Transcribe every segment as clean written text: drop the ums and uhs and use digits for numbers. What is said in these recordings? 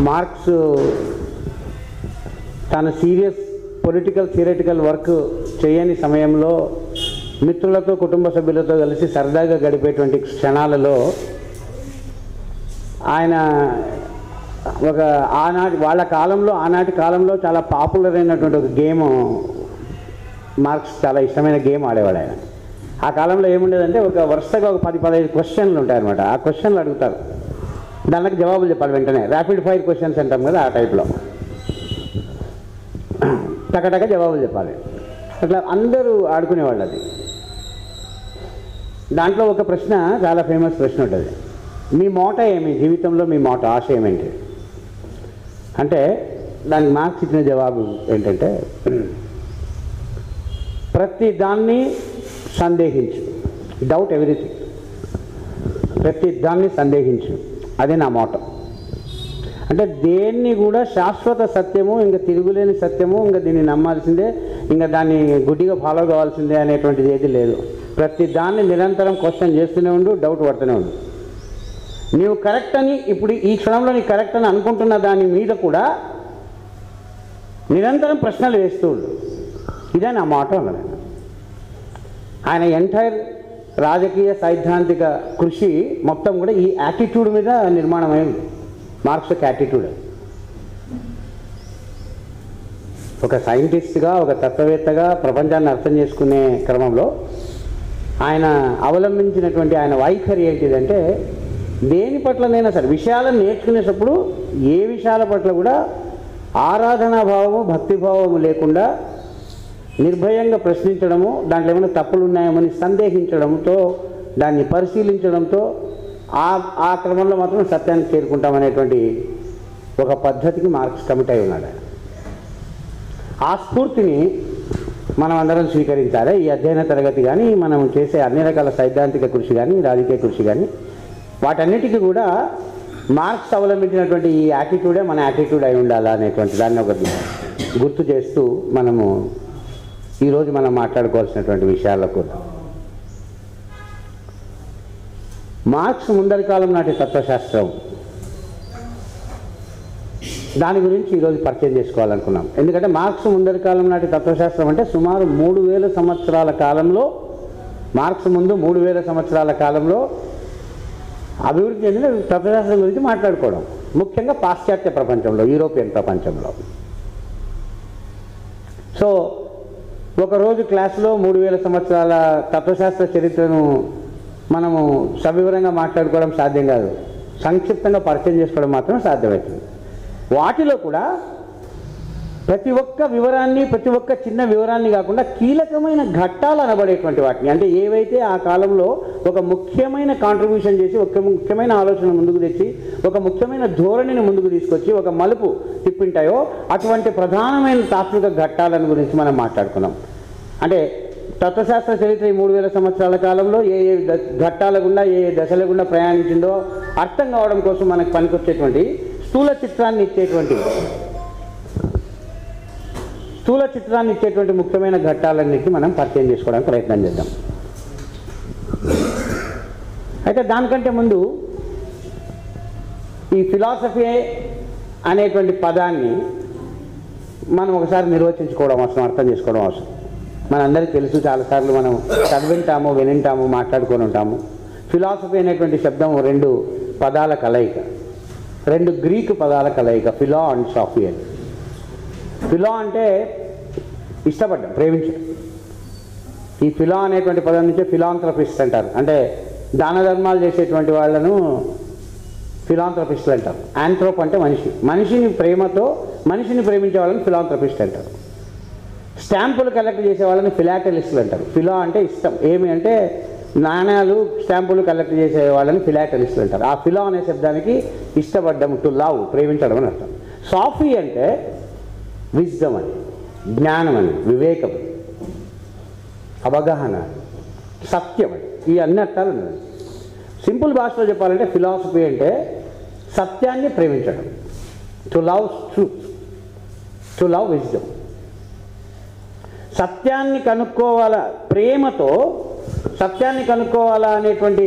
Marks తన serious political theoretical work చేయని సమయంలో మిత్రులతో కుటుంబ సభ్యులతో కలిసి సరదాగా గడిపేటువంటి క్షణాలలో ఆయన ఒక ఆనాటి కాలంలో చాలా పాపులర్ అయినటువంటి ఒక గేమ్ మార్క్స్ చాలా ఇష్టమైన గేమ్ ఆడేవాడు ఆయన. ఆ కాలంలో ఏముండేదంటే ఒక వరుసగా ఒక 10-15 క్వశ్చన్లు ఉంటాయన్నమాట. ఆ క్వశ్చన్లు అడుగుతారు, దానికి జవాబులు చెప్పాలి వెంటనే. ర్యాపిడ్ ఫైర్ క్వశ్చన్స్ అంటాం కదా, ఆ టైప్లో టకటక జవాబులు చెప్పాలి. అట్లా అందరూ ఆడుకునేవాళ్ళు. అది దాంట్లో ఒక ప్రశ్న చాలా ఫేమస్ ప్రశ్న ఉంటుంది, మీ మోటో ఏమి, జీవితంలో మీ మోటో ఆశయం ఏంటి అంటే దానికి మార్క్స్ ఇచ్చిన జవాబు ఏంటంటే ప్రతి దాన్ని సందేహించు, డౌట్ ఎవ్రీథింగ్, ప్రతి దాన్ని సందేహించు, అదే నా మోటో. అంటే దేన్ని కూడా శాశ్వత సత్యము, ఇంకా తిరుగులేని సత్యము, ఇంకా దీన్ని నమ్మాల్సిందే, ఇంకా దాన్ని గుడ్డిగా ఫాలో కావాల్సిందే అనేటువంటిది ఏది లేదు. ప్రతి దాన్ని నిరంతరం క్వశ్చన్ చేస్తూనే ఉండు, డౌట్ పడుతూనే ఉండు. నీవు కరెక్ట్ అని ఇప్పుడు ఈ క్షణంలో నీ కరెక్ట్ అని అనుకుంటున్న దాని మీద కూడా నిరంతరం ప్రశ్నలు వేస్తూ ఉండు. ఇదే నా మాట అన్నాడు ఆయన. ఎంటైర్ రాజకీయ సైద్ధాంతిక కృషి మొత్తం కూడా ఈ యాటిట్యూడ్ మీద నిర్మాణమైంది. మార్క్స్ యొక్క యాటిట్యూడ్. ఒక సైంటిస్ట్గా, ఒక తత్వవేత్తగా ప్రపంచాన్ని అర్థం చేసుకునే క్రమంలో ఆయన అవలంబించినటువంటి ఆయన వైఖరి ఏంటిదంటే, దేని పట్లనైనా సరే విషయాలను నేర్చుకునేటప్పుడు ఏ విషయాల పట్ల కూడా ఆరాధనాభావము, భక్తిభావము లేకుండా నిర్భయంగా ప్రశ్నించడము, దాంట్లో ఏమైనా తప్పులు ఉన్నాయేమని సందేహించడంతో, దాన్ని పరిశీలించడంతో ఆ క్రమంలో మాత్రం సత్యానికి చేరుకుంటామనేటువంటి ఒక పద్ధతికి మార్క్స్ కమిట్ అయి ఉన్నాడు. ఆ స్ఫూర్తిని మనం అందరం స్వీకరించాలి. ఈ అధ్యయన తరగతి కానీ, మనం చేసే అన్ని రకాల సైద్ధాంతిక కృషి కానీ, రాజకీయ కృషి కానీ, వాటన్నిటికీ కూడా మార్క్స్ అవలంబించినటువంటి ఈ యాటిట్యూడే మన యాటిట్యూడ్ అయి ఉండాలా అనేటువంటి దాన్ని ఒకటి గుర్తు చేస్తూ మనము ఈరోజు మనం మాట్లాడుకోవాల్సినటువంటి విషయాలకు మార్క్స్ ముందరి కాలం నాటి తత్వశాస్త్రం, దాని గురించి ఈరోజు పరిచయం చేసుకోవాలనుకున్నాం. ఎందుకంటే మార్క్స్ ముందరి కాలం నాటి తత్వశాస్త్రం అంటే సుమారు 3000 సంవత్సరాల కాలంలో, మార్క్స్ ముందు 3000 సంవత్సరాల కాలంలో అభివృద్ధి చెందిన తత్వశాస్త్రం గురించి మాట్లాడుకోవడం, ముఖ్యంగా పాశ్చాత్య ప్రపంచంలో, యూరోపియన్ ప్రపంచంలో. సో ఒకరోజు క్లాసులో 3000 సంవత్సరాల తత్వశాస్త్ర చరిత్రను మనము సవివరంగా మాట్లాడుకోవడం సాధ్యం కాదు. సంక్షిప్తంగా పరిచయం చేసుకోవడం మాత్రమే సాధ్యమవుతుంది. వాటిలో కూడా ప్రతి ఒక్క వివరాన్ని, ప్రతి ఒక్క చిన్న వివరాన్ని కాకుండా కీలకమైన ఘట్టాలు అనబడేటువంటి వాటిని, అంటే ఏవైతే ఆ కాలంలో ఒక ముఖ్యమైన కాంట్రిబ్యూషన్ చేసి, ఒక ముఖ్యమైన ఆలోచన ముందుకు తెచ్చి, ఒక ముఖ్యమైన ధోరణిని ముందుకు తీసుకొచ్చి ఒక మలుపు తిప్పింటాయో అటువంటి ప్రధానమైన తాత్విక ఘట్టాలను గురించి మనం మాట్లాడుకున్నాం. అంటే తత్వశాస్త్ర చరిత్ర ఈ 3000 సంవత్సరాల కాలంలో ఏ ఏ ఘట్టాల గుండా, ఏ ఏ దశల గుండా ప్రయాణించిందో అర్థం కావడం కోసం మనకు పనికొచ్చేటువంటి స్థూల చిత్రాన్ని ఇచ్చేటువంటి ముఖ్యమైన ఘట్టాలన్నిటికీ మనం పరిచయం చేసుకోవడానికి ప్రయత్నం చేద్దాం. అయితే దానికంటే ముందు ఈ ఫిలాసఫీ అనేటువంటి పదాన్ని మనం ఒకసారి నిర్వచించుకోవడం అవసరం, అర్థం చేసుకోవడం అవసరం. మనందరికీ తెలుసు, చాలాసార్లు మనం చదివింటాము, వినింటాము, మాట్లాడుకొని ఉంటాము. ఫిలాసఫీ అనేటువంటి శబ్దం 2 పదాల కలయిక, 2 గ్రీకు పదాల కలయిక, ఫిలా అండ్ సాఫీ అని. ఫిలా అంటే ఇష్టపడ్డం, ప్రేమించడం. ఈ ఫిలా అనేటువంటి పదం నుంచే ఫిలాంథ్రపిస్ట్ అంటారు. అంటే దాన ధర్మాలు చేసేటువంటి వాళ్ళను ఫిలాంథ్రపిస్టులు అంటారు. ఆంథ్రోప్ అంటే మనిషి, మనిషిని ప్రేమతో మనిషిని ప్రేమించే వాళ్ళని ఫిలాంథ్రపిస్ట్ అంటారు. స్టాంపులు కలెక్ట్ చేసే వాళ్ళని ఫిలాటలిస్టులు అంటారు. ఫిలా అంటే ఇష్టం, ఏమి అంటే నాణ్యాలు, స్టాంపులు కలెక్ట్ చేసే వాళ్ళని ఫిలాటలిస్టులు అంటారు. ఆ ఫిలా అనే శబ్దానికి ఇష్టపడ్డం, టు లవ్, ప్రేమించడం అని అర్థం. సాఫీ అంటే విజ్డమ్ అని, జ్ఞానం అని, వివేకం, అవగాహన, సత్యం అని, ఈ అన్ని అర్థాలు ఉన్నాయి. సింపుల్ భాషలో చెప్పాలంటే ఫిలాసఫీ అంటే సత్యాన్ని ప్రేమించడం, to love truth, to love wisdom. సత్యాన్ని కనుక్కోవాలా, ప్రేమతో సత్యాన్ని కనుక్కోవాలా అనేటువంటి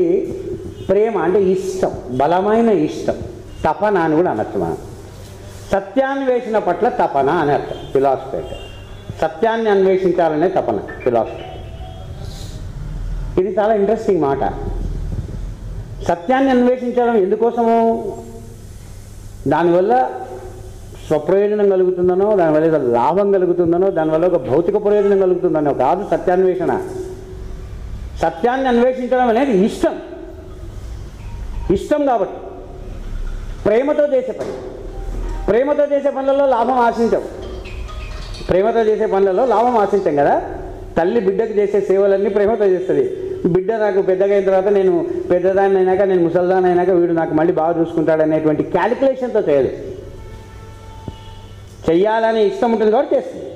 ప్రేమ అంటే ఇష్టం, బలమైన ఇష్టం, తపన అని కూడా అనొచ్చు మనం. సత్యాన్వేషణ పట్ల తపన అని అర్థం ఫిలాసఫీ అంటే. సత్యాన్ని అన్వేషించాలనే తపన ఫిలాసఫీ. ఇది చాలా ఇంట్రెస్టింగ్ మాట. సత్యాన్ని అన్వేషించడం ఎందుకోసము? దానివల్ల స్వప్రయోజనం కలుగుతుందనో, దానివల్ల ఏదో లాభం కలుగుతుందనో, దానివల్ల ఒక భౌతిక ప్రయోజనం కలుగుతుందనో కాదు సత్యాన్వేషణ. సత్యాన్ని అన్వేషించడం అనేది ఇష్టం. ఇష్టం కాబట్టి ప్రేమతో చేసే పని. ప్రేమతో చేసే పనులలో లాభం ఆశించవు. ప్రేమతో చేసే పనులలో లాభం ఆశించాం కదా. తల్లి బిడ్డకు చేసే సేవలన్నీ ప్రేమతో చేస్తుంది. బిడ్డ నాకు పెద్దగా అయిన తర్వాత, నేను పెద్దదాన్ని అయినాక, నేను ముసలిదాన్ని అయినాక వీడు నాకు మళ్ళీ బాగా చూసుకుంటాడు అనేటువంటి క్యాలిక్యులేషన్తో చేయదు. చెయ్యాలని ఇష్టం ఉంటుంది కాబట్టి చేస్తుంది.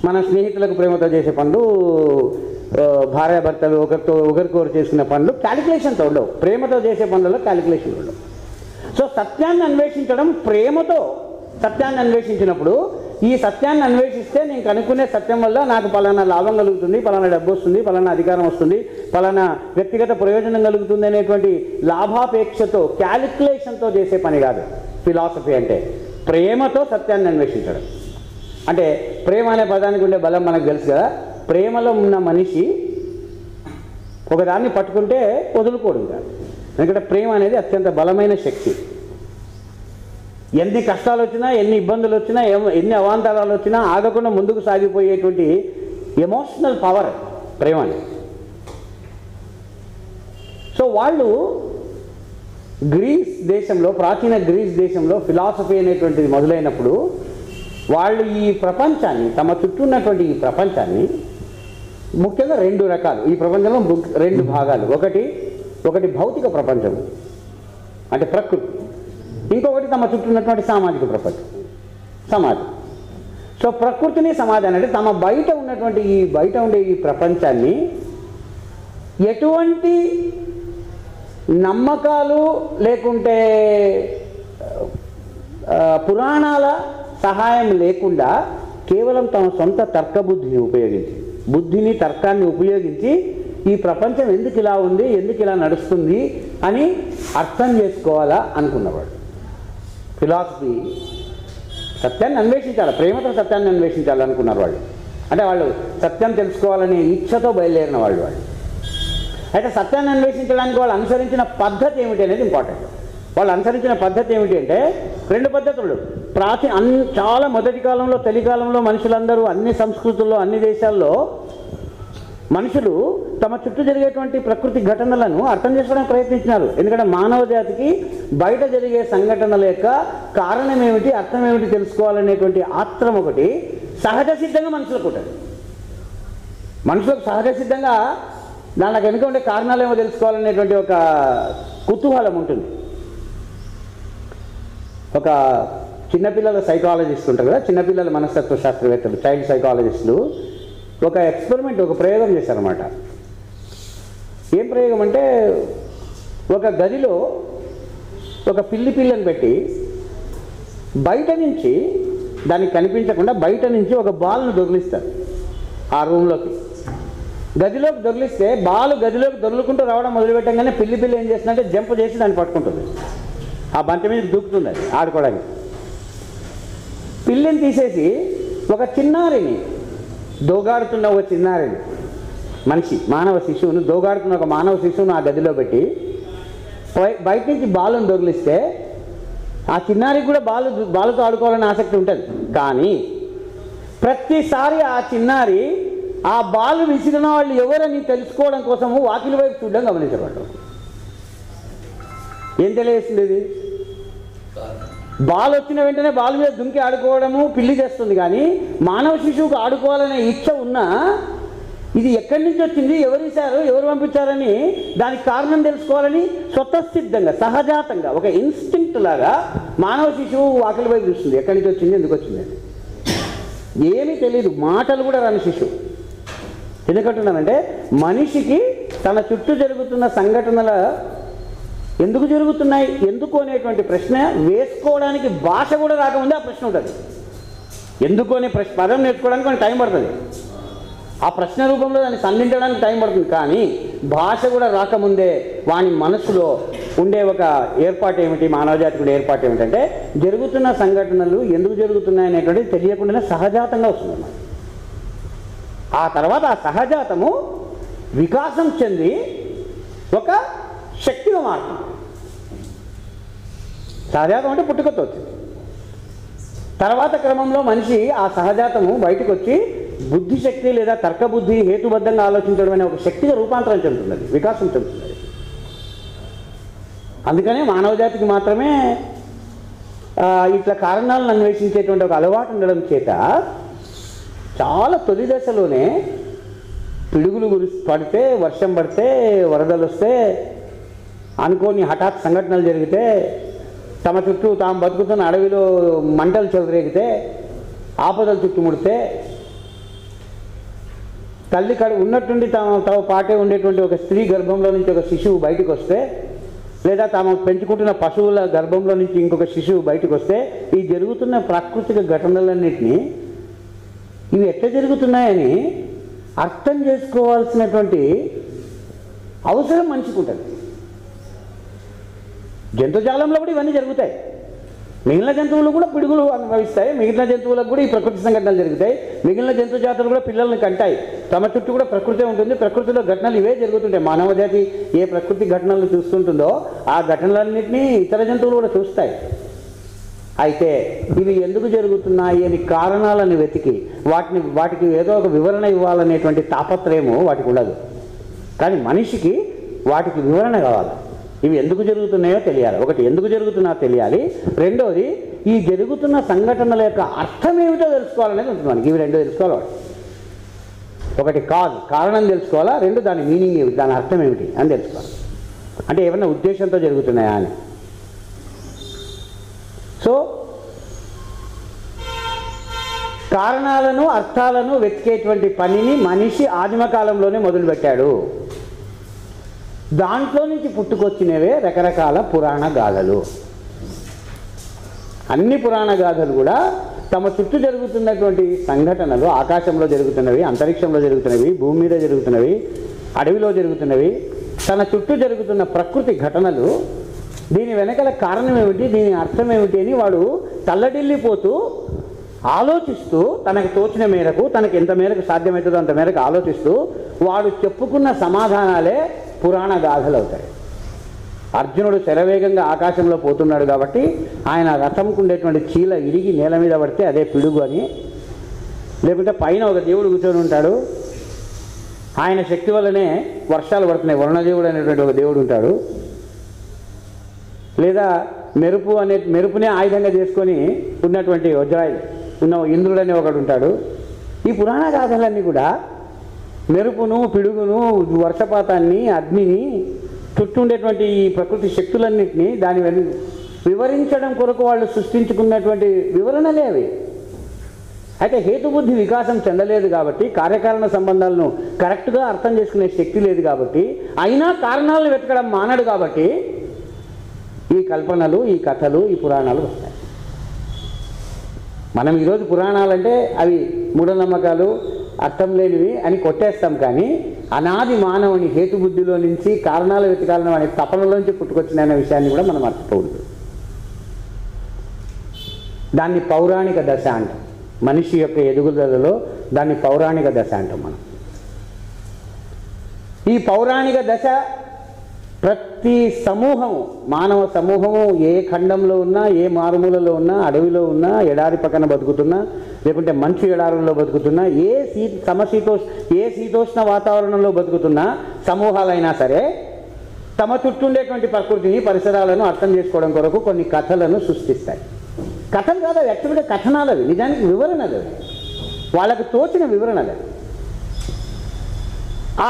మన స్నేహితులకు ప్రేమతో చేసే పనులు, భార్యాభర్తలు ఒకరికొకరు చేసుకునే పనులు క్యాలిక్యులేషన్తో ఉండవు. ప్రేమతో చేసే పనులలో క్యాలిక్యులేషన్ ఉండవు. సో సత్యాన్ని అన్వేషించడం ప్రేమతో. సత్యాన్ని అన్వేషించినప్పుడు ఈ సత్యాన్ని అన్వేషిస్తే నేను కనుక్కునే సత్యం వల్ల నాకు పలానా లాభం కలుగుతుంది, పలానా డబ్బు వస్తుంది, పలానా అధికారం వస్తుంది, పలానా వ్యక్తిగత ప్రయోజనం కలుగుతుంది అనేటువంటి లాభాపేక్షతో క్యాలిక్యులేషన్తో చేసే పని కాదు ఫిలాసఫీ అంటే. ప్రేమతో సత్యాన్ని అన్వేషించడం అంటే. ప్రేమ అనే పదానికి ఉండే బలం మనకు తెలుసు కదా. ప్రేమలో ఉన్న మనిషి ఒకదాన్ని పట్టుకుంటే వదులుకోవడం కాదు. ఎందుకంటే ప్రేమ అనేది అత్యంత బలమైన శక్తి. ఎన్ని కష్టాలు వచ్చినా, ఎన్ని ఇబ్బందులు వచ్చినా, ఎన్ని అవాంతరాలు వచ్చినా ఆగకుండా ముందుకు సాగిపోయేటువంటి ఎమోషనల్ పవర్ ప్రేమ అనేది. సో వాళ్ళు గ్రీస్ దేశంలో, ప్రాచీన గ్రీస్ దేశంలో ఫిలాసఫీ అనేటువంటిది మొదలైనప్పుడు వాళ్ళు ఈ ప్రపంచాన్ని, తమ చుట్టూ ఉన్నటువంటి ఈ ప్రపంచాన్ని ముఖ్యంగా రెండు రకాలు, ఈ ప్రపంచంలో రెండు భాగాలు. ఒకటి భౌతిక ప్రపంచం అంటే ప్రకృతి, ఇంకొకటి తమ చుట్టూ ఉన్నటువంటి సామాజిక ప్రపంచం, సమాజం. సో ప్రకృతిని, సమాజాన్ని అంటే తమ బయట ఉన్నటువంటి బయట ఉండే ఈ ప్రపంచాన్ని ఎటువంటి నమ్మకాలు లేకుంటే పురాణాల సహాయం లేకుండా కేవలం తమ సొంత తర్కబుద్ధిని ఉపయోగించి, బుద్ధిని, తర్కాన్ని ఉపయోగించి ఈ ప్రపంచం ఎందుకు ఇలా ఉంది, ఎందుకు ఇలా నడుస్తుంది అని అర్థం చేసుకోవాలా అనుకున్నవాడు. ఫిలాసఫీ సత్యాన్ని అన్వేషించాలి, ప్రేమతో సత్యాన్ని అన్వేషించాలి అనుకున్నారు వాళ్ళు. అంటే వాళ్ళు సత్యం తెలుసుకోవాలనే ఇచ్ఛతో బయలుదేరిన వాళ్ళు. అయితే సత్యాన్ని అన్వేషించడానికి వాళ్ళు అనుసరించిన పద్ధతి ఏమిటి అనేది ఇంపార్టెంట్. వాళ్ళు అనుసరించిన పద్ధతి ఏమిటి అంటే రెండు పద్ధతులు. చాలా మొదటి కాలంలో, తొలికాలంలో మనుషులందరూ అన్ని సంస్కృతుల్లో, అన్ని దేశాల్లో మనుషులు తమ చుట్టూ జరిగేటువంటి ప్రకృతి ఘటనలను అర్థం చేసుకోవడానికి ప్రయత్నించినారు. ఎందుకంటే మానవ జాతికి బయట జరిగే సంఘటనల యొక్క కారణం ఏమిటి, అర్థం ఏమిటి తెలుసుకోవాలనేటువంటి ఆత్రం ఒకటి సహజ సిద్ధంగా మనుషులకు ఉంటుంది. మనుషులకు సహజ సిద్ధంగా దానికి వెనుక ఉండే కారణాలు ఏమో తెలుసుకోవాలనేటువంటి ఒక కుతూహలం ఉంటుంది. ఒక చిన్నపిల్లల సైకాలజిస్ట్ ఉంటారు కదా, చిన్నపిల్లల మనస్తత్వ శాస్త్రవేత్తలు, చైల్డ్ సైకాలజిస్టులు ఒక ఎక్స్పెరిమెంట్, ఒక ప్రయోగం చేశారన్నమాట. ఏం ప్రయోగం అంటే ఒక గదిలో ఒక పిల్లిని పెట్టి బయట నుంచి, దానికి కనిపించకుండా బయట నుంచి ఒక బాల్ను దొరికిస్తారు ఆ రూమ్లోకి. గదిలోకి దొరికిస్తే బాల్ గదిలోకి దొరుకుంటూ రావడం మొదలుపెట్టంగానే పిల్లి ఏం చేస్తుందంటే జంప్ చేసి దాన్ని పట్టుకుంటుంది. ఆ బంతి మీద దూకుతుంది అది ఆడుకోవడానికి. పిల్లిని తీసేసి ఒక చిన్నారిని, దోగాడుతున్న ఒక చిన్నారిని, మనిషి, మానవ శిశువును, దోగాడుతున్న ఒక మానవ శిశువును ఆ గదిలో పెట్టి బయట నుంచి బాలును దొరికిస్తే ఆ చిన్నారికి కూడా బాలుతో ఆడుకోవాలని ఆసక్తి ఉంటుంది. కానీ ప్రతిసారి ఆ చిన్నారి ఆ బాలు విసిరిన వాళ్ళు ఎవరని తెలుసుకోవడం కోసము వాకిలి వైపు చూడడం గమనించబడ్డారు. ఏం తెలియజేస్తుంది ఇది? బాల్ వచ్చిన వెంటనే బాల్ మీద దుంకి ఆడుకోవడము పిల్లి చేస్తుంది. కానీ మానవ శిశువుకు ఆడుకోవాలనే ఇచ్చ ఉన్నా ఇది ఎక్కడి నుంచి వచ్చింది, ఎవరిసారు, ఎవరు పంపించారని దానికి కారణం తెలుసుకోవాలని స్వతసిద్ధంగా, సహజాతంగా, ఒక ఇన్స్టింక్ట్ లాగా మానవ శిశువు వాకిలి వైపు చూస్తుంది. ఎక్కడి నుంచి వచ్చింది, ఎందుకు వచ్చింది అని. ఏమీ తెలియదు, మాటలు కూడా రాని శిశువు. ఎందుకంటున్నానంటే మనిషికి తన చుట్టూ జరుగుతున్న సంఘటనల ఎందుకు జరుగుతున్నాయి, ఎందుకు అనేటువంటి ప్రశ్న వేసుకోవడానికి భాష కూడా రాకముందే ఆ ప్రశ్న ఉంటుంది. ఎందుకు అనే పదం నేర్చుకోవడానికి కొంచెం టైం పడుతుంది. ఆ ప్రశ్న రూపంలో దాన్ని సంధించడానికి టైం పడుతుంది. కానీ భాష కూడా రాకముందే వాని మనసులో ఉండే ఒక ఏర్పాటు ఏమిటి, మానవజాతికి ఉండే ఏర్పాటు ఏమిటంటే జరుగుతున్న సంఘటనలు ఎందుకు జరుగుతున్నాయి అనేటువంటిది తెలియకుండానే సహజాతంగా వస్తుంది. ఆ తర్వాత ఆ సహజాతము వికాసం చెంది ఒక శక్తిగా మారుతుంది. సహజాతం అంటే పుట్టుకతో వచ్చింది. తర్వాత క్రమంలో మనిషి ఆ సహజాతము బయటకు వచ్చి బుద్ధిశక్తి లేదా తర్కబుద్ధి హేతుబద్ధంగా ఆలోచించడం అనే ఒక శక్తిగా రూపాంతరం చెందుతున్నది, వికాసం చెందుతున్నది. అందుకనే మానవ జాతికి మాత్రమే ఇట్లా కారణాలను అన్వేషించేటువంటి ఒక అలవాటు ఉండడం చేత చాలా తొలి దశలోనే పిడుగులు పడితే, వర్షం పడితే, వరదలు వస్తే, అనుకోని హఠాత్ సంఘటనలు జరిగితే, తమ చుట్టూ తాము బతుకుతున్న అడవిలో మంటలు చెలరేగితే, ఆపదలు చుట్టుముడితే, తల్లి ఉన్నట్టుండి తమ పాటే ఉండేటువంటి ఒక స్త్రీ గర్భంలో నుంచి ఒక శిశువు బయటకు వస్తే, లేదా తాము పెంచుకుంటున్న పశువుల గర్భంలో నుంచి ఇంకొక శిశువు బయటకు వస్తే, ఈ జరుగుతున్న ప్రాకృతిక ఘటనలన్నింటినీ ఇవి ఎట్లా జరుగుతున్నాయని అర్థం చేసుకోవాల్సినటువంటి అవసరం మనిషికి ఉంటుంది. జంతుజాలంలో కూడా ఇవన్నీ జరుగుతాయి. మిగిలిన జంతువులు కూడా పిడుగులు అనుభవిస్తాయి. మిగిలిన జంతువులకు కూడా ఈ ప్రకృతి సంఘటనలు జరుగుతాయి. మిగిలిన జంతు జాతులు కూడా పిల్లల్ని కంటాయి. తమ చుట్టూ కూడా ప్రకృతి ఉంటుంది. ప్రకృతిలో ఘటనలు ఇవే జరుగుతుంటాయి. మానవ జాతి ఏ ప్రకృతి ఘటనలను చూస్తుంటుందో ఆ ఘటనలన్నింటినీ ఇతర జంతువులు కూడా చూస్తాయి. అయితే ఇవి ఎందుకు జరుగుతున్నాయి అని కారణాలను వెతికి వాటికి ఏదో ఒక వివరణ ఇవ్వాలనేటువంటి తాపత్రయము వాటికి ఉండదు. కానీ మనిషికి వాటికి వివరణ కావాలి. ఇవి ఎందుకు జరుగుతున్నాయో తెలియాలి. ఒకటి, ఎందుకు జరుగుతున్నాయో తెలియాలి. రెండోది, ఈ జరుగుతున్న సంఘటనల యొక్క అర్థం ఏమిటో తెలుసుకోవాలనేది ఉంటుంది మనకి. ఇవి రెండు తెలుసుకోవాలి. ఒకటి కారణం తెలుసుకోవాలా, రెండు దాని మీనింగ్ ఏమిటి, దాని అర్థం ఏమిటి అని తెలుసుకోవాలి. అంటే ఏమన్నా ఉద్దేశంతో జరుగుతున్నాయా అని. సో కారణాలను అర్థాలను వెతికేటువంటి పనిని మనిషి ఆదిమకాలంలోనే మొదలుపెట్టాడు. దాంట్లో నుంచి పుట్టుకొచ్చినవే రకరకాల పురాణ గాథలు. అన్ని పురాణ గాథలు కూడా తమ చుట్టూ జరుగుతున్నటువంటి సంఘటనలు, ఆకాశంలో జరుగుతున్నవి, అంతరిక్షంలో జరుగుతున్నవి, భూమి మీద జరుగుతున్నవి, అడవిలో జరుగుతున్నవి, తన చుట్టూ జరుగుతున్న ప్రకృతి ఘటనలు, దీని వెనకాల కారణం ఏమిటి, దీని అర్థం ఏమిటి అని వాడు తల్లడిల్లిపోతూ ఆలోచిస్తూ, తనకు తోచిన మేరకు, తనకు ఎంత మేరకు సాధ్యమవుతుందో అంత మేరకు ఆలోచిస్తూ వాడు చెప్పుకున్న సమాధానాలే పురాణ గాథలు అవుతాయి. అర్జునుడు శరవేగంగా ఆకాశంలో పోతున్నాడు కాబట్టి ఆయన రథంకు ఉండేటువంటి చీల ఇరిగి నేల మీద పడితే అదే పిడుగు అని, లేకుంటే పైన ఒక దేవుడు కూర్చొని ఉంటాడు, ఆయన శక్తి వల్లనే వర్షాలు పడుతున్నాయి, వరుణదేవుడు అనేటువంటి ఒక దేవుడు ఉంటాడు, లేదా మెరుపునే ఆయుధంగా చేసుకొని ఉన్నటువంటి వజ్రాయుడు ఉన్న ఇంద్రుడు అనే ఒకడు ఉంటాడు. ఈ పురాణ గాథలన్నీ కూడా మెరుపును, పిడుగును, వర్షపాతాన్ని, అగ్నిని, చుట్టూ ఉండేటువంటి ఈ ప్రకృతి శక్తులన్నింటినీ దాని వివరించడం కొరకు వాళ్ళు సృష్టించుకున్నటువంటి వివరణలే అవి. అయితే హేతుబుద్ధి వికాసం చెందలేదు కాబట్టి, కార్యకారణ సంబంధాలను కరెక్ట్గా అర్థం చేసుకునే శక్తి లేదు కాబట్టి, అయినా కారణాలను వెతకడం మానడు కాబట్టి ఈ కల్పనలు, ఈ కథలు, ఈ పురాణాలు వస్తాయి. మనం ఈరోజు పురాణాలంటే అవి మూఢనమ్మకాలు, అర్థం లేనివి అని కొట్టేస్తాం. కానీ అనాది మానవుని హేతుబుద్ధిలో నుంచి కారణాలు వెతకాలని అనే తపనలోంచి పుట్టుకొచ్చిన విషయాన్ని కూడా మనం మర్చిపోకూడదు. దాన్ని పౌరాణిక దశ అంటాం. మనిషి యొక్క ఎదుగుదలలో దాన్ని పౌరాణిక దశ అంటాం మనం. ఈ పౌరాణిక దశ ప్రతి సమూహము, మానవ సమూహము ఏ ఖండంలో ఉన్నా, ఏ మారుమూలలో ఉన్నా, అడవిలో ఉన్నా, ఎడారి పక్కన బతుకుతున్నా, లేకుంటే మంచు ఎడారుల్లో బతుకుతున్నా, ఏ శీతోష్ణ వాతావరణంలో బతుకుతున్న సమూహాలైనా సరే తమ చుట్టూ ఉండేటువంటి ప్రకృతిని, పరిసరాలను అర్థం చేసుకోవడం కొరకు కొన్ని కథలను సృష్టిస్తాయి. కథలు కాదు అవి, యాక్చువల్గా కథనాలు అవి, నిజానికి వివరణలు అవి, వాళ్ళకు తోచిన వివరణలు అవి.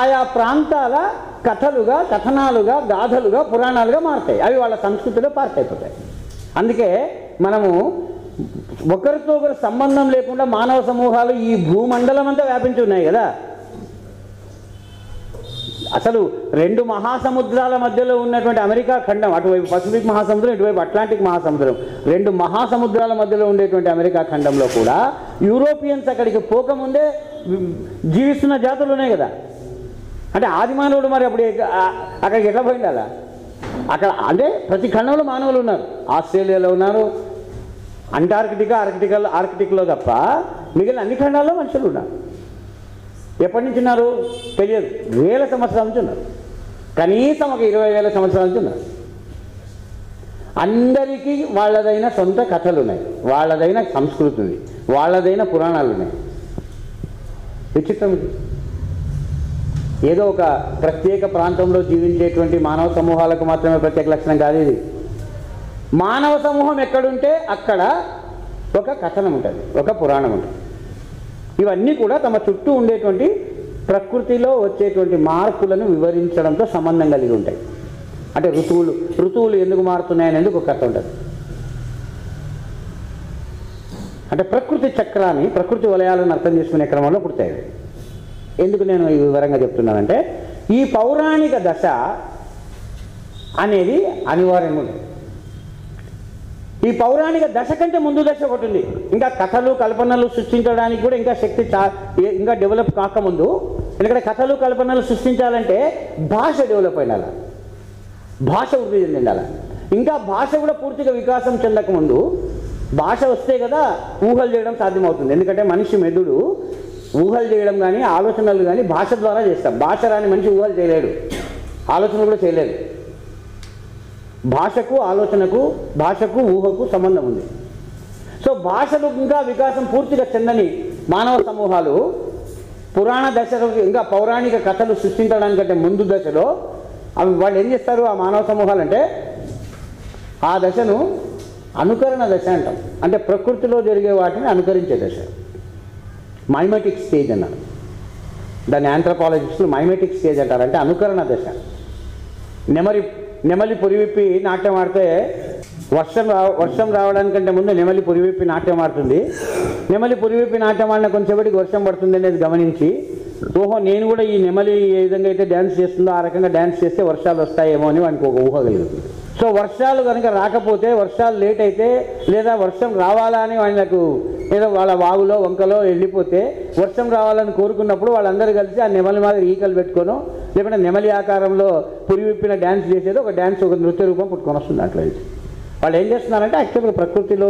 ఆయా ప్రాంతాల కథలుగా, కథనాలుగా, గాథలుగా, పురాణాలుగా మారుతాయి. అవి వాళ్ళ సంస్కృతిలో పార్ట్ అయిపోతాయి. అందుకే మనము ఒకరితో ఒకరు సంబంధం లేకుండా మానవ సమూహాలు ఈ భూమండలం అంతా వ్యాపించి ఉన్నాయి కదా. అసలు రెండు మహాసముద్రాల మధ్యలో ఉన్నటువంటి అమెరికా ఖండం, అటువైపు పసిఫిక్ మహాసముద్రం, ఇటువైపు అట్లాంటిక్ మహాసముద్రం, రెండు మహాసముద్రాల మధ్యలో ఉండేటువంటి అమెరికా ఖండంలో కూడా యూరోపియన్స్ అక్కడికి పోకముందే జీవిస్తున్న జాతులు ఉన్నాయి కదా. అంటే ఆది మానవుడు మరి అప్పుడు అక్కడికి ఎట్లా పోయింది అలా? అక్కడ అంటే ప్రతి ఖండంలో మానవులు ఉన్నారు. ఆస్ట్రేలియాలో ఉన్నారు, ఆర్కిటిక్లో తప్ప మిగిలిన అన్ని ఖండాల్లో మనుషులు ఉన్నారు. ఎప్పటి నుంచి ఉన్నారు తెలియదు, వేల సంవత్సరాల నుంచి ఉన్నారు. కనీసం ఒక 20,000 సంవత్సరాల నుంచి ఉన్నారు. అందరికీ వాళ్ళదైన సొంత కథలు ఉన్నాయి, వాళ్ళదైన సంస్కృతి ఉంది, వాళ్ళదైన పురాణాలు ఉన్నాయి. విచిత్రం ఇది. ఏదో ఒక ప్రత్యేక ప్రాంతంలో జీవించేటువంటి మానవ సమూహాలకు మాత్రమే ప్రత్యేక లక్షణం కాదు ఇది. మానవ సమూహం ఎక్కడుంటే అక్కడ ఒక కథనం ఉంటుంది, ఒక పురాణం ఉంటుంది. ఇవన్నీ కూడా తమ చుట్టూ ఉండేటువంటి ప్రకృతిలో వచ్చేటువంటి మార్పులను వివరించడంతో సంబంధం కలిగి ఉంటాయి. అంటే ఋతువులు ఎందుకు మారుతున్నాయనేది ఒక కథ ఉంటుంది. అంటే ప్రకృతి చక్రాన్ని, ప్రకృతి వలయాలను అర్థం చేసుకునే క్రమంలో పుడతాయి. ఎందుకు నేను ఈ వివరంగా చెప్తున్నానంటే ఈ పౌరాణిక దశ అనేది అనివార్యంగా ఉంటుంది. ఈ పౌరాణిక దశ కంటే ముందు దశ ఒకటి ఉంది. ఇంకా కథలు కల్పనలు సృష్టించడానికి కూడా ఇంకా శక్తి ఇంకా డెవలప్ కాకముందు. ఎందుకంటే కథలు కల్పనలు సృష్టించాలంటే భాష డెవలప్ అయినాల, భాష వృద్ధి చెందిండాల. ఇంకా భాష కూడా పూర్తిగా వికాసం చెందకముందు, భాష వస్తే కదా ఊహలు చేయడం సాధ్యమవుతుంది. ఎందుకంటే మనిషి మెదడు ఊహలు చేయడం కానీ ఆలోచనలు కానీ భాష ద్వారా చేస్తాం. భాష రాని మనిషి ఊహలు చేయలేడు, ఆలోచనలు కూడా చేయలేడు. భాషకు ఆలోచనకు, భాషకు ఊహకు సంబంధం ఉంది. సో భాషలు ఇంకా వికాసం పూర్తిగా చెందని మానవ సమూహాలు పురాణ దశలో ఇంకా పౌరాణిక కథలు సృష్టించడానికంటే ముందు దశలో అవి వాళ్ళు ఏం చేస్తారు? ఆ మానవ సమూహాలు అంటే ఆ దశను అనుకరణ దశ అంటాం. అంటే ప్రకృతిలో జరిగే వాటిని అనుకరించే దశ, మైమెటిక్ స్టేజ్ అన్నారు. దాన్ని ఆంథ్రోపాలజిస్టులు మైమెటిక్ స్టేజ్ అంటారు. అంటే అనుకరణ దశ. నెమలి పొరివిప్పి నాట్యం ఆడితే వర్షం రావడానికంటే ముందు నెమలి పొరివిప్పి నాట్యం ఆడుతుంది. నెమలి పొరివిప్పి నాట్యం ఆడిన కొంచెంసేపటికి వర్షం పడుతుంది అనేది గమనించి, ఓహో నేను కూడా ఈ నెమలి ఏ విధంగా అయితే డ్యాన్స్ చేస్తుందో ఆ రకంగా డ్యాన్స్ చేస్తే వర్షాలు వస్తాయేమో అని వానికి ఒక ఊహ కలుగుతుంది. సో వర్షాలు కనుక రాకపోతే, వర్షాలు లేట్ అయితే, లేదా వర్షం రావాలా అని వాళ్ళకు ఏదో వాళ్ళ వాగులో వంకలో వెళ్ళిపోతే వర్షం రావాలని కోరుకున్నప్పుడు వాళ్ళందరూ కలిసి ఆ నెమలి మాదిరి ఈకలు పెట్టుకోను, లేకుంటే నెమలి ఆకారంలో పురివిప్పిన డ్యాన్స్ చేసేది ఒక డ్యాన్స్, ఒక నృత్య రూపం పుట్టుకొని వస్తుంది. అట్లా వాళ్ళు ఏం చేస్తున్నారంటే యాక్చువల్గా ప్రకృతిలో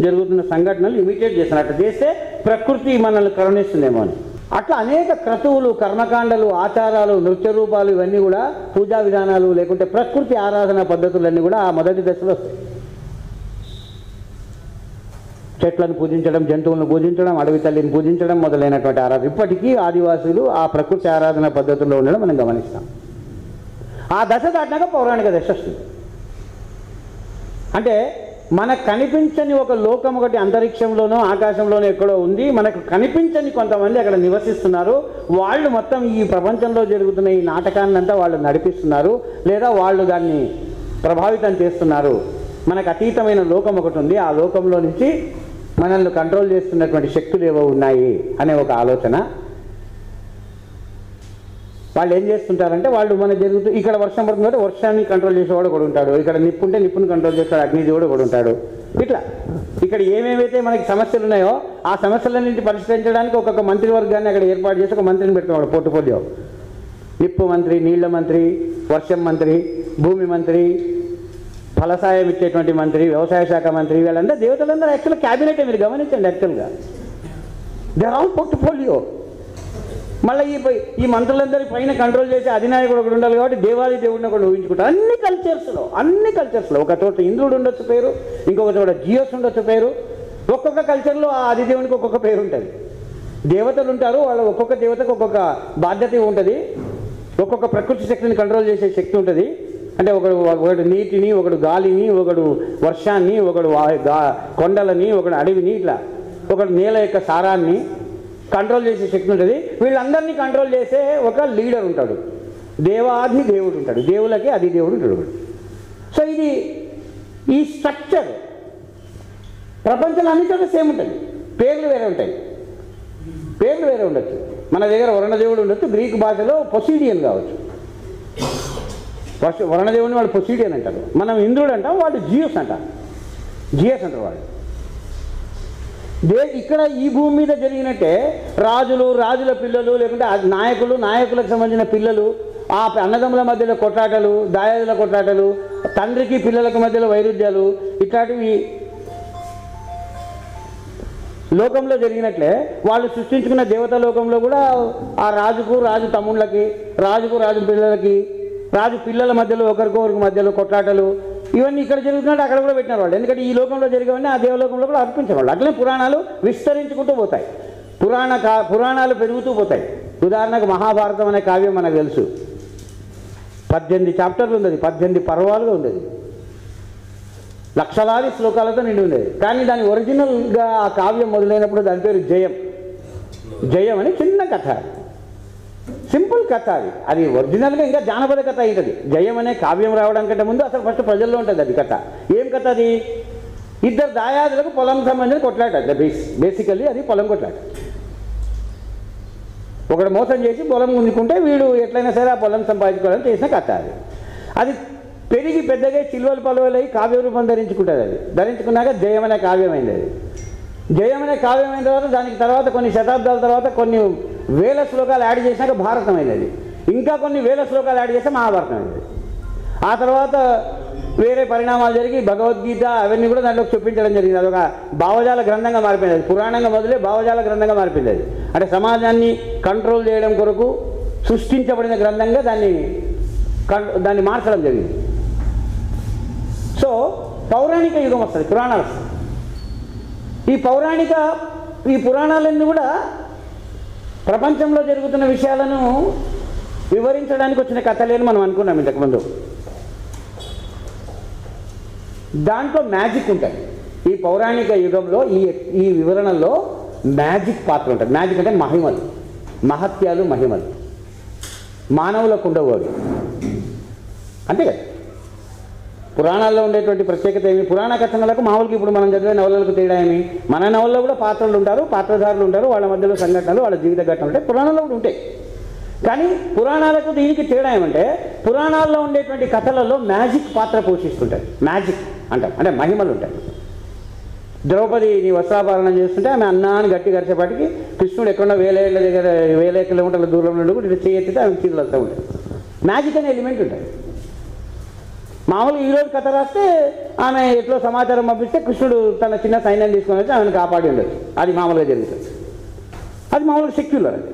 జరుగుతున్న సంఘటనలు ఇమిటేట్ చేస్తున్నారు. అట్లా చేస్తే ప్రకృతి మనల్ని కరుణిస్తుందేమో అని. అట్లా అనేక క్రతువులు, కర్మకాండలు, ఆచారాలు, నృత్య రూపాలు ఇవన్నీ కూడా పూజా విధానాలు లేకుంటే ప్రకృతి ఆరాధన పద్ధతులన్నీ కూడా ఆ మొదటి దశలో వస్తాయి. చెట్లను పూజించడం, జంతువులను పూజించడం, అడవి తల్లిని పూజించడం మొదలైనటువంటి ఆరాధన ఇప్పటికీ ఆదివాసులు ఆ ప్రకృతి ఆరాధన పద్ధతుల్లో ఉండడం మనం గమనిస్తాం. ఆ దశ దాటినాక పౌరాణిక దశ వస్తుంది. అంటే మనకు కనిపించని ఒక లోకం ఒకటి అంతరిక్షంలోనో ఆకాశంలోనో ఎక్కడో ఉంది. మనకు కనిపించని కొంతమంది అక్కడ నివసిస్తున్నారు. వాళ్ళు మొత్తం ఈ ప్రపంచంలో జరుగుతున్న ఈ నాటకాన్నంతా వాళ్ళు నడిపిస్తున్నారు, లేదా వాళ్ళు దాన్ని ప్రభావితం చేస్తున్నారు. మనకు అతీతమైన లోకం ఒకటి ఉంది, ఆ లోకంలో నుంచి మనల్ని కంట్రోల్ చేస్తున్నటువంటి శక్తులు ఏవో ఉన్నాయి అనే ఒక ఆలోచన. వాళ్ళు ఏం చేస్తుంటారంటే వాళ్ళు మన ఇక్కడ వర్షం పడుతుంది కాబట్టి వర్షాన్ని కంట్రోల్ చేసేవాడు కూడా ఉంటాడు, ఇక్కడ నిప్పు ఉంటే నిప్పుని కంట్రోల్ చేస్తాడు, అగ్నిదేవుడు కూడా ఉంటాడు. ఇట్లా ఇక్కడ ఏమేమైతే మనకి సమస్యలు ఉన్నాయో ఆ సమస్యలన్నింటి పరిష్కరించడానికి ఒక్కొక్క మంత్రివర్గాన్ని అక్కడ ఏర్పాటు చేసి ఒక మంత్రిని పెట్టుకున్నాడు. పోర్ట్ఫోలియో నిప్పు మంత్రి, నీళ్ల మంత్రి, వర్షం మంత్రి, భూమి మంత్రి, ఫలసాయం ఇచ్చేటువంటి మంత్రి, వ్యవసాయ శాఖ మంత్రి, వీళ్ళందరూ దేవతలందరూ యాక్చువల్గా క్యాబినెటే. మీరు గమనించండి, యాక్చువల్గా దే ఆర్ ఆల్ పోర్ట్ఫోలియో. మళ్ళీ ఈ మంత్రులందరి పైన కంట్రోల్ చేసే అధినాయకుడు ఒకటి ఉండాలి కాబట్టి దేవాది దేవుడిని ఒకటి ఊహించుకుంటారు. అన్ని కల్చర్స్లో ఒక చోట ఇంద్రుడు ఉండొచ్చు పేరు, ఇంకొక చోట జియోస్ ఉండొచ్చు పేరు. ఒక్కొక్క కల్చర్లో ఆ అధిదేవునికి ఒక్కొక్క పేరు ఉంటుంది. దేవతలు ఉంటారు, వాళ్ళ ఒక్కొక్క దేవతకు ఒక్కొక్క బాధ్యత ఉంటుంది, ఒక్కొక్క ప్రకృతి శక్తిని కంట్రోల్ చేసే శక్తి ఉంటుంది. అంటే ఒకడు నీటిని, ఒకడు గాలిని, ఒకడు వర్షాన్ని, ఒకడు కొండలని, ఒకడు అడవిని, ఇట్లా ఒకడు నేల యొక్క సారాన్ని కంట్రోల్ చేసే శక్తి ఉంటుంది. వీళ్ళందరినీ కంట్రోల్ చేసే ఒక లీడర్ ఉంటాడు, దేవాది దేవుడు ఉంటాడు, దేవులకి అది దేవుడు ఉంటాడు. సో ఈ స్ట్రక్చర్ ప్రపంచంలో అన్ని చోట్ల సేమ్ ఉంటుంది. పేర్లు వేరే ఉంటాయి, పేర్లు వేరే ఉండొచ్చు. మన దగ్గర వరుణదేవుడు ఉండొచ్చు, గ్రీకు భాషలో పొసీడియన్ కావచ్చు. వరుణదేవుని వాళ్ళు పొసీడియన్ అంటారు, మనం ఇంద్రుడు అంటాం, వాళ్ళు జియోస్ అంటారు. వాళ్ళు ఇక్కడ ఈ భూమి మీద జరిగినట్టే రాజుల పిల్లలు, లేకుంటే నాయకులకు సంబంధించిన పిల్లలు, ఆ అన్నదమ్ముల మధ్యలో కొట్లాటలు, దాయాదుల కొట్లాటలు, తండ్రికి పిల్లలకు మధ్యలో వైరుధ్యాలు, ఇట్లాంటివి లోకంలో జరిగినట్లే వాళ్ళు సృష్టించుకున్న దేవతా లోకంలో కూడా ఆ రాజు తమ్ముళ్ళకి, రాజు పిల్లలకి, రాజు పిల్లల మధ్యలో ఒకరికి మధ్యలో కొట్లాటలు, ఇవన్నీ ఇక్కడ జరుగుతున్నట్టు అక్కడ కూడా పెట్టినారు వాళ్ళు. ఎందుకంటే ఈ లోకంలో జరిగేవన్నీ ఆ దేవలోకంలో కూడా అర్పించారు వాళ్ళు. అట్లనే పురాణాలు విస్తరించుకుంటూ పోతాయి, పురాణాలు పెరుగుతూ పోతాయి. ఉదాహరణకు మహాభారతం అనే కావ్యం మనకు తెలుసు, 18 చాప్టర్లు ఉండేది, 18 పర్వాలుగా ఉండేది, లక్షలాది శ్లోకాలతో నిండి ఉండేది. కానీ దాని ఒరిజినల్గా ఆ కావ్యం మొదలైనప్పుడు దాని పేరు జయం అని చిన్న కథ, సింపుల్ కథ. అది ఒరిజినల్గా ఇంకా జానపద కథ అవుతుంది. జయం అనే కావ్యం రావడానికంటే ముందు అసలు ఫస్ట్ ప్రజల్లో ఉంటుంది అది కథ. ఏం కథ అది? ఇద్దరు దాయాదులకు పొలం సంబంధించిన కొట్లాట. బేసికల్లీ అది పొలం కొట్లాట. ఒకడు మోసం చేసి పొలం గుంజుకుంటే వీడు ఎట్లయినా సరే ఆ పొలం సంపాదించుకోవాలని చేసిన కథ అది పెరిగి పెద్దగా చిలువలు పలువలు అయ్యి కావ్య రూపం ధరించుకుంటుంది. అది ధరించుకున్నాక జయం అనే కావ్యమైంది. అది జయం అనే కావ్యమైన తర్వాత దానికి తర్వాత కొన్ని శతాబ్దాల తర్వాత కొన్ని వేల శ్లోకాలు యాడ్ చేసినాక భారతం అయింది. అది ఇంకా కొన్ని వేల శ్లోకాలు యాడ్ చేస్తే మహాభారతం అయింది. ఆ తర్వాత వేరే పరిణామాలు జరిగి భగవద్గీత అవన్నీ కూడా దాంట్లో చూపించడం జరిగింది. అదొక భావజాల గ్రంథంగా మారిపోయింది. అది పురాణంగా మొదలే భావజాల గ్రంథంగా మారిపోయింది. అది అంటే సమాజాన్ని కంట్రోల్ చేయడం కొరకు సృష్టించబడిన గ్రంథంగా దాన్ని మార్చడం జరిగింది. సో పౌరాణిక యుగం వస్తుంది, పురాణాలు వస్తుంది. ఈ పురాణాలన్నీ కూడా ప్రపంచంలో జరుగుతున్న విషయాలను వివరించడానికి వచ్చిన కథలేని మనం అనుకున్నాం ఇంతకుముందు. దాంట్లో మ్యాజిక్ ఉంటుంది. ఈ పౌరాణిక యుగంలో ఈ వివరణలో మ్యాజిక్ పాత్ర ఉంటుంది. మ్యాజిక్ అంటే మహిమలు, మహత్యాలు, మహిమలు మానవులకు ఉండవు. అంతే కదా. పురాణాల్లో ఉండేటువంటి ప్రత్యేకత ఏమి? పురాణ కథనాలకు మామూలుగా ఇప్పుడు మనం చదివే నవలలకు తేడా ఏమి? మన నవల్లో కూడా పాత్రలు ఉంటారు, పాత్రధారులు ఉంటారు, వాళ్ళ మధ్యలో సంఘటనలు, వాళ్ళ జీవిత ఘటనలు ఉంటాయి, పురాణాల్లో కూడా ఉంటాయి. కానీ పురాణాలకు దీనికి తేడా ఏమంటే పురాణాల్లో ఉండేటువంటి కథలలో మ్యాజిక్ పాత్ర పోషిస్తుంటాయి. మ్యాజిక్ అంటాం, అంటే మహిమలు ఉంటాయి. ద్రౌపది నీ వస్త్రాభరణం చేస్తుంటే ఆమె అన్నాన్ని గట్టి గరిచేపాటికి కృష్ణుడు ఎక్కడో వేల కిలోమీటర్ల దూరంలో నుండి కూడా చేయెత్తితే ఆమె చీరలు వస్తూ ఉంటాయి. మ్యాజిక్ అనే ఎలిమెంట్ ఉంటుంది. మామూలుగా ఈరోజు కథ రాస్తే ఆమె ఎట్లో సమాచారం పంపిస్తే కృష్ణుడు తన చిన్న సైన్యం తీసుకొని వచ్చి ఆమెను కాపాడి ఉండొచ్చు. అది మామూలుగా జరుగుతుంది. అది మామూలుగా సెక్యులర్. అది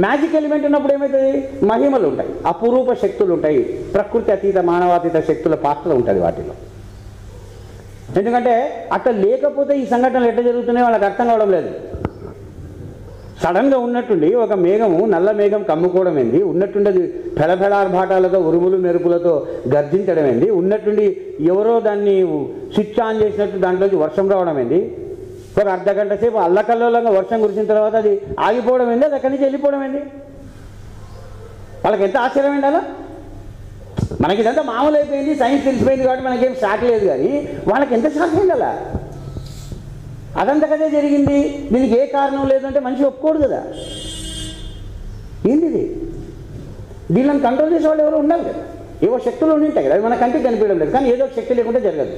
మ్యాజిక్ ఎలిమెంట్ ఉన్నప్పుడు ఏమవుతుంది? మహిమలు ఉంటాయి, అపురూప శక్తులు ఉంటాయి, ప్రకృతి అతీత మానవాతీత శక్తుల పాత్ర ఉంటుంది వాటిలో. ఎందుకంటే అట్లా లేకపోతే ఈ సంఘటనలు ఎట్లా జరుగుతున్నాయో వాళ్ళకి అర్థం కావడం లేదు. సడన్గా ఉన్నట్టుండి ఒక మేఘము, నల్ల మేఘం కమ్ముకోవడం ఏంది, ఉన్నట్టుండి ఫెళఫెళార్భాటాలతో ఉరుములు మెరుపులతో గర్జించడం ఏంది, ఉన్నట్టుండి ఎవరో దాన్ని స్విచ్ ఆన్ చేసినట్టు దాంట్లోంచి వర్షం రావడం ఏంది, ఒక అర్ధగంట సేపు అల్లకల్లోలంగా వర్షం కురిసిన తర్వాత అది ఆగిపోవడం ఏంది, అది అక్కడి నుంచి వెళ్ళిపోవడం ఏంది. వాళ్ళకి ఎంత ఆశ్చర్యం ఏంటి అలా. మనకి ఇదంతా మామూలు అయిపోయింది, సైన్స్ తెలిసిపోయింది కాబట్టి మనకేం షాక్ లేదు. కానీ వాళ్ళకి ఎంత షాక్ అయింది అలా. అదంతా కదే జరిగింది, దీనికి ఏ కారణం లేదంటే మనిషి ఒప్పుకోడు కదా. ఏంటిది? దీనిని కంట్రోల్ చేసే వాళ్ళు ఎవరు ఉండాలి కదా. ఏవో శక్తులు ఉంటాయి కదా, అది మన కంటికి కనిపించడం లేదు. కానీ ఏదో ఒక శక్తి లేకుంటే జరగదు.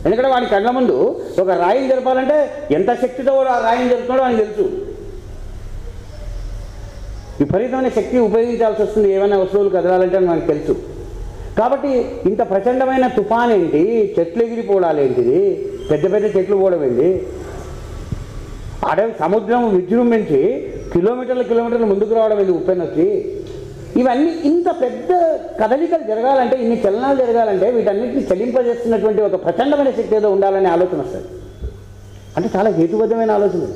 ఎందుకంటే వాడి కళ్ళ ముందు ఒక రాయిని జరపాలంటే ఎంత శక్తితో ఆ రాయిని జరుపుతున్నాడో అని తెలుసు. విపరీతమైన శక్తి ఉపయోగించాల్సి వస్తుంది ఏమైనా వస్తువులు కదలాలంటే మనకు తెలుసు. కాబట్టి ఇంత ప్రచండమైన తుఫాన్ ఏంటి, చెట్లు ఎగిరిపోవడాలు ఏంటిది, పెద్ద పెద్ద చెట్లు పోవడం ఏంటి, అడవి సముద్రం విజృంభించి కిలోమీటర్లు ముందుకు రావడం ఏంటి ఉప్పెనొచ్చి, ఇవన్నీ ఇంత పెద్ద కదలికలు జరగాలంటే, ఇన్ని చలనాలు జరగాలంటే వీటన్నిటిని చలింపజేస్తున్నటువంటి ఒక ప్రచండమైన శక్తి ఏదో ఉండాలనే ఆలోచన వస్తుంది. అంటే చాలా హేతుబద్ధమైన ఆలోచన.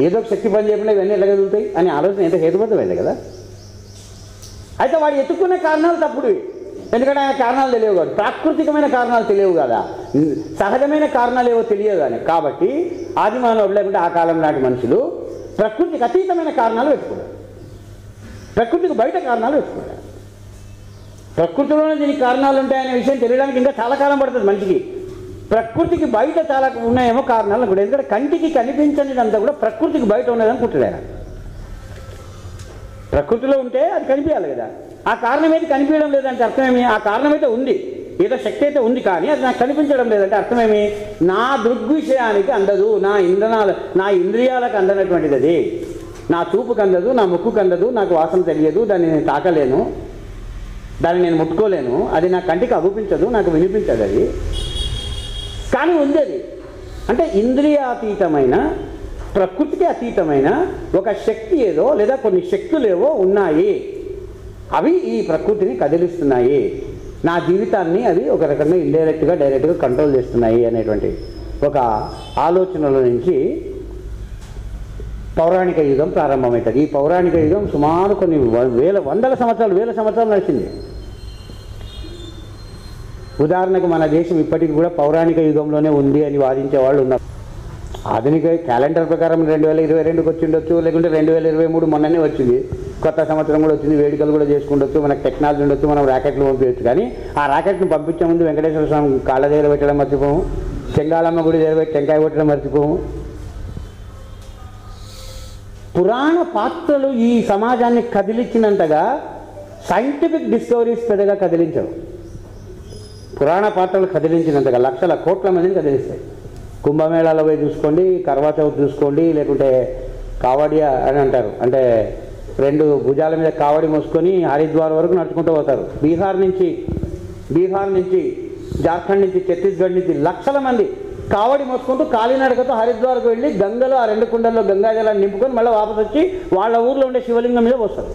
ఏదో ఒక శక్తి పని చేయకుండా ఇవన్నీ ఎలా కదులుతాయి అనే ఆలోచన ఎంత హేతుబద్ధమైంది కదా. అయితే వాడు ఎత్తుకునే కారణాలు తప్పుడు. ఎందుకంటే ఆయన కారణాలు తెలియవు కాదు, ప్రాకృతికమైన కారణాలు తెలియవు కదా, సహజమైన కారణాలు ఏవో తెలియదు అని. కాబట్టి ఆది మానవుడు లేకుంటే ఆ కాలం నాటి మనుషులు ప్రకృతికి అతీతమైన కారణాలు వెతుకున్నారు, ప్రకృతికి బయట కారణాలు వెతుకున్నారు. ప్రకృతిలోనే దీనికి కారణాలు ఉంటాయనే విషయం తెలియడానికి ఇంకా చాలా కాలం పడుతుంది మనిషికి. ప్రకృతికి బయట చాలా ఉన్నాయేమో కారణాలు కూడా. ఎందుకంటే కంటికి కనిపించనిదంతా కూడా ప్రకృతికి బయట ఉన్నదని ఆయన. ప్రకృతిలో ఉంటే అది కనిపించాలి కదా. ఆ కారణం అయితే కనిపించడం లేదంటే అర్థమేమి? ఆ కారణం అయితే ఉంది, ఏదో శక్తి అయితే ఉంది, కానీ అది నాకు కనిపించడం లేదంటే అర్థమేమి? నా దృగ్విషయానికి అందదు, నా ఇంద్రియాలకు అందనటువంటిది అది. నా చూపుకు అందదు, నా ముక్కుకు అందదు, నాకు వాసన తెలియదు, దాన్ని నేను తాకలేను, దాన్ని నేను ముట్టుకోలేను, అది నా కంటికి అగుపించదు, నాకు వినిపించదు అది. కానీ ఉంది అది. అంటే ఇంద్రియాతీతమైన, ప్రకృతికి అతీతమైన ఒక శక్తి ఏదో లేదా కొన్ని శక్తులేవో ఉన్నాయి. అవి ఈ ప్రకృతిని కదిలిస్తున్నాయి, నా జీవితాన్ని అవి ఒక రకంగా ఇండైరెక్ట్గా డైరెక్ట్గా కంట్రోల్ చేస్తున్నాయి అనేటువంటి ఒక ఆలోచనల నుంచి పౌరాణిక యుగం ప్రారంభమవుతుంది. ఈ పౌరాణిక యుగం సుమారు కొన్ని వేల సంవత్సరాలు నడిచింది. ఉదాహరణకు మన దేశం ఇప్పటికి కూడా పౌరాణిక యుగంలోనే ఉంది అని వాదించే వాళ్ళు ఉన్నారు. ఆధునిక క్యాలెండర్ ప్రకారం 2022 వచ్చి ఉండొచ్చు, లేకుంటే 2023 మొన్ననే వచ్చింది, కొత్త సంవత్సరం కూడా వచ్చింది, వేడుకలు కూడా చేసుకుండొచ్చు, మనకు టెక్నాలజీ ఉండొచ్చు, మనం రాకెట్లు పంపించవచ్చు. కానీ ఆ రాకెట్ను పంపించే ముందు వెంకటేశ్వర స్వామి కాళ్ళ దగ్గర పెట్టడం మర్చిపోము, చెంగాలమ్మ గుడి దగ్గర పెట్టి టెంకాయ కొట్టడం మర్చిపోము. పురాణ పాత్రలు ఈ సమాజాన్ని కదిలించినంతగా సైంటిఫిక్ డిస్కవరీస్ పెద్దగా కదిలించవు. పురాణ పాత్రలు కదిలించినంతగా లక్షల కోట్ల మందిని కదిలిస్తాయి. కుంభమేళాలో పోయి చూసుకోండి, కర్వా చౌత్ చూసుకోండి, లేకుంటే కావడియా అని అంటారు, అంటే 2 భుజాల మీద కావడి మోసుకొని హరిద్వార్ వరకు నడుచుకుంటూ పోతారు. బీహార్ నుంచి జార్ఖండ్ నుంచి ఛత్తీస్గఢ్ నుంచి లక్షల మంది కావడి మోసుకుంటూ కాలినడకతో హరిద్వార్కు వెళ్ళి గంగలో ఆ 2 కుండల్లో గంగాజలాన్ని నింపుకొని మళ్ళీ వాపసు వచ్చి వాళ్ళ ఊర్లో ఉండే శివలింగం మీద పోస్తారు.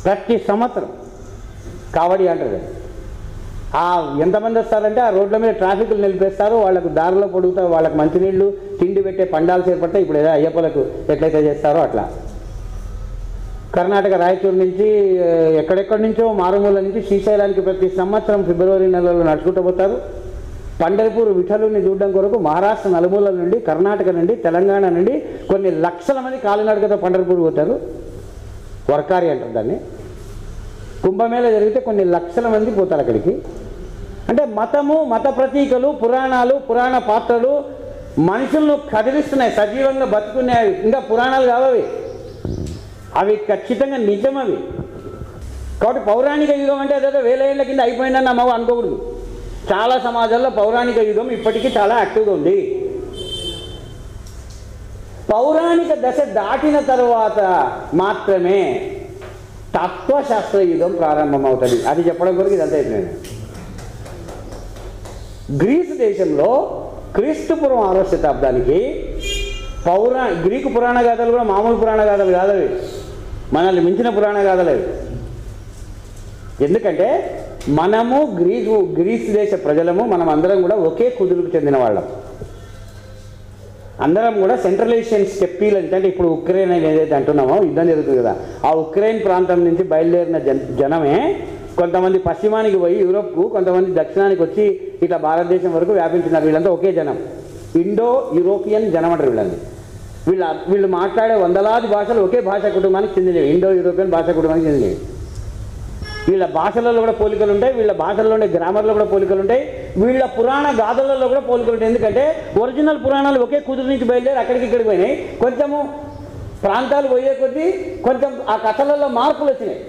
ప్రతి సంవత్సరం కావడి అంటారు. ఎంతమంది వస్తారంటే ఆ రోడ్ల మీద ట్రాఫిక్లు నిలిపేస్తారు, వాళ్ళకు దారిలో పొడుగుతారు, వాళ్ళకి మంచినీళ్ళు తిండి పెట్టే పండాలు చేపడతాయి. ఇప్పుడు ఏదో అయ్యప్పలకు ఎట్లయితే చేస్తారో అట్లా. కర్ణాటక రాయచూరు నుంచి ఎక్కడెక్కడి నుంచో మారుమూల నుంచి శ్రీశైలానికి ప్రతి సంవత్సరం ఫిబ్రవరి నెలలో నడుచుకుంటూ పోతారు. పండరిపూర్ విఠలుని చూడడం కొరకు మహారాష్ట్ర నలుమూలల నుండి, కర్ణాటక నుండి, తెలంగాణ నుండి కొన్ని లక్షల మంది కాలినడకతో పండరిపూర్ పోతారు. వర్కారి అంటారు దాన్ని. కుంభమేళ జరిగితే కొన్ని లక్షల మంది పోతారు అక్కడికి. అంటే మతము, మత ప్రతీకలు, పురాణాలు, పురాణ పాత్రలు మనుషులను కదిలిస్తున్నాయి, సజీవంగా బతుకున్నాయి. ఇంకా పురాణాలు కావవి, అవి ఖచ్చితంగా నిజమవి. కాబట్టి పౌరాణిక యుగం అంటే అదేదో 1000 ఏళ్ల కింద అయిపోయిందని నమ్మవు అనుకోకూడదు. చాలా సమాజాల్లో పౌరాణిక యుగం ఇప్పటికీ చాలా యాక్టివ్గా ఉంది. పౌరాణిక దశ దాటిన తరువాత మాత్రమే తత్వశాస్త్ర యుగం ప్రారంభమవుతుంది. అది చెప్పడం కొరకు ఇదంతా అయిపోయింది. గ్రీసు దేశంలో క్రీస్తుపూర్వం 6వ శతాబ్దానికి గ్రీకు పురాణ గాథలు కూడా మామూలు పురాణ గాథలు కాదవి, మనల్ని మించిన పురాణ గాథలు అవి. ఎందుకంటే మనము గ్రీసు దేశ ప్రజలము, మనం అందరం కూడా ఒకే కుదురుకు చెందిన వాళ్ళం. అందరం కూడా సెంట్రల్ ఏషియన్ స్టెప్పీలు అంటే ఇప్పుడు ఉక్రెయిన్ అని ఏదైతే అంటున్నామో యుద్ధం జరుగుతుంది కదా, ఆ ఉక్రెయిన్ ప్రాంతం నుంచి బయలుదేరిన జనమే కొంతమంది పశ్చిమానికి పోయి యూరోప్కు, కొంతమంది దక్షిణానికి వచ్చి ఇట్లా భారతదేశం వరకు వ్యాపించినారు. వీళ్ళంతా ఒకే జనం, ఇండో యూరోపియన్ జనం అంటారు వీళ్ళని. వీళ్ళు మాట్లాడే వందలాది భాషలు ఒకే భాషా కుటుంబానికి చెందినవి, ఇండో యూరోపియన్ భాషా కుటుంబానికి చెందినవి. వీళ్ళ భాషలలో కూడా పోలికలు ఉంటాయి, వీళ్ళ భాషల్లో ఉండే గ్రామర్లో కూడా పోలికలు ఉంటాయి, వీళ్ళ పురాణ గాథలలో కూడా పోలికలు ఉంటాయి. ఎందుకంటే ఒరిజినల్ పురాణాలు ఒకే కుదురు నుంచి బయలుదేరి అక్కడికి ఇక్కడికి పోయినాయి. కొంచెము ప్రాంతాలు పోయే కొద్దీ కొంచెం ఆ కథలలో మార్పులు వచ్చినాయి.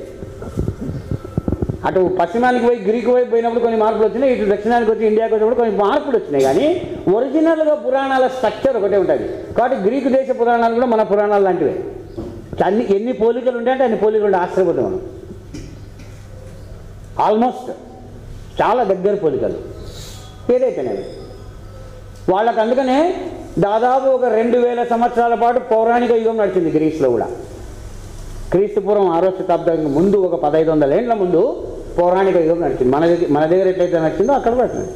అటు పశ్చిమానికి పోయి గ్రీకు వైపు పోయినప్పుడు కొన్ని మార్పులు వచ్చినాయి, ఇటు దక్షిణానికి వచ్చి ఇండియాకి వచ్చినప్పుడు కొన్ని మార్పులు వచ్చినాయి. కానీ ఒరిజినల్గా పురాణాల స్ట్రక్చర్ ఒకటే ఉంటుంది. కాబట్టి గ్రీకు దేశ పురాణాలు కూడా మన పురాణాలు లాంటివే. ఎన్ని పోలికలు ఉంటాయంటే అన్ని పోలికలు ఉంటే ఆశ్చర్యపోతాం మనం. ఆల్మోస్ట్ చాలా దగ్గర పోలికలు ఏదైతేనే వాళ్ళకు. అందుకనే దాదాపు ఒక 2000 సంవత్సరాల పాటు పౌరాణిక యుగం నడిచింది గ్రీస్లో కూడా. క్రీస్తుపూర్వం 6వ శతాబ్దానికి ముందు ఒక 1500 ఏళ్ల ముందు పౌరాణిక యుగం నడిచింది. మన దగ్గర ఎట్లయితే నడిచిందో అక్కడ కూడా నడిచింది.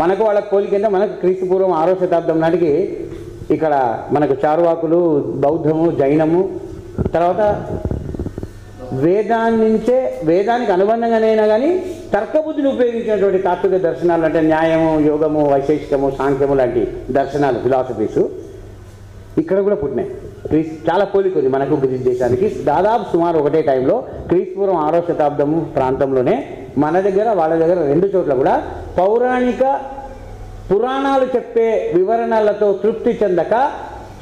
మనకు వాళ్ళకి పోలికంటే మనకు క్రీస్తుపూర్వం 6వ శతాబ్దం నాటికి ఇక్కడ మనకు చార్వాకులు, బౌద్ధము, జైనము, తర్వాత వేదానికి అనుబంధంగానైనా కానీ తర్కబుద్ధిని ఉపయోగించినటువంటి తాత్విక దర్శనాలు అంటే న్యాయము, యోగము, వైశేషికము, సాంఖ్యము లాంటి దర్శనాలు, ఫిలాసఫీసు ఇక్కడ కూడా పుట్టినాయి. చాలా పోలిక మనకు గ్రీస్ దేశానికి. దాదాపు సుమారు ఒకటే టైంలో క్రీస్తుపూర్వం 6వ శతాబ్దము ప్రాంతంలోనే మన దగ్గర వాళ్ళ దగ్గర 2 చోట్ల కూడా పౌరాణిక పురాణాలు చెప్పే వివరణలతో తృప్తి చెందక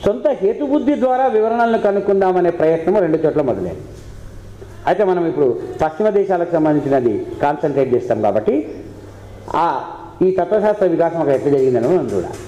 సొంత హేతుబుద్ధి ద్వారా వివరణలను కనుక్కుందామనే ప్రయత్నం 2 చోట్ల మొదలైంది. అయితే మనం ఇప్పుడు పశ్చిమ దేశాలకు సంబంధించినది కాన్సన్ట్రేట్ చేస్తాం కాబట్టి ఈ తత్వశాస్త్ర వికాసం అక్కడ ఎట్లా జరిగిందని మనం చూడాలి.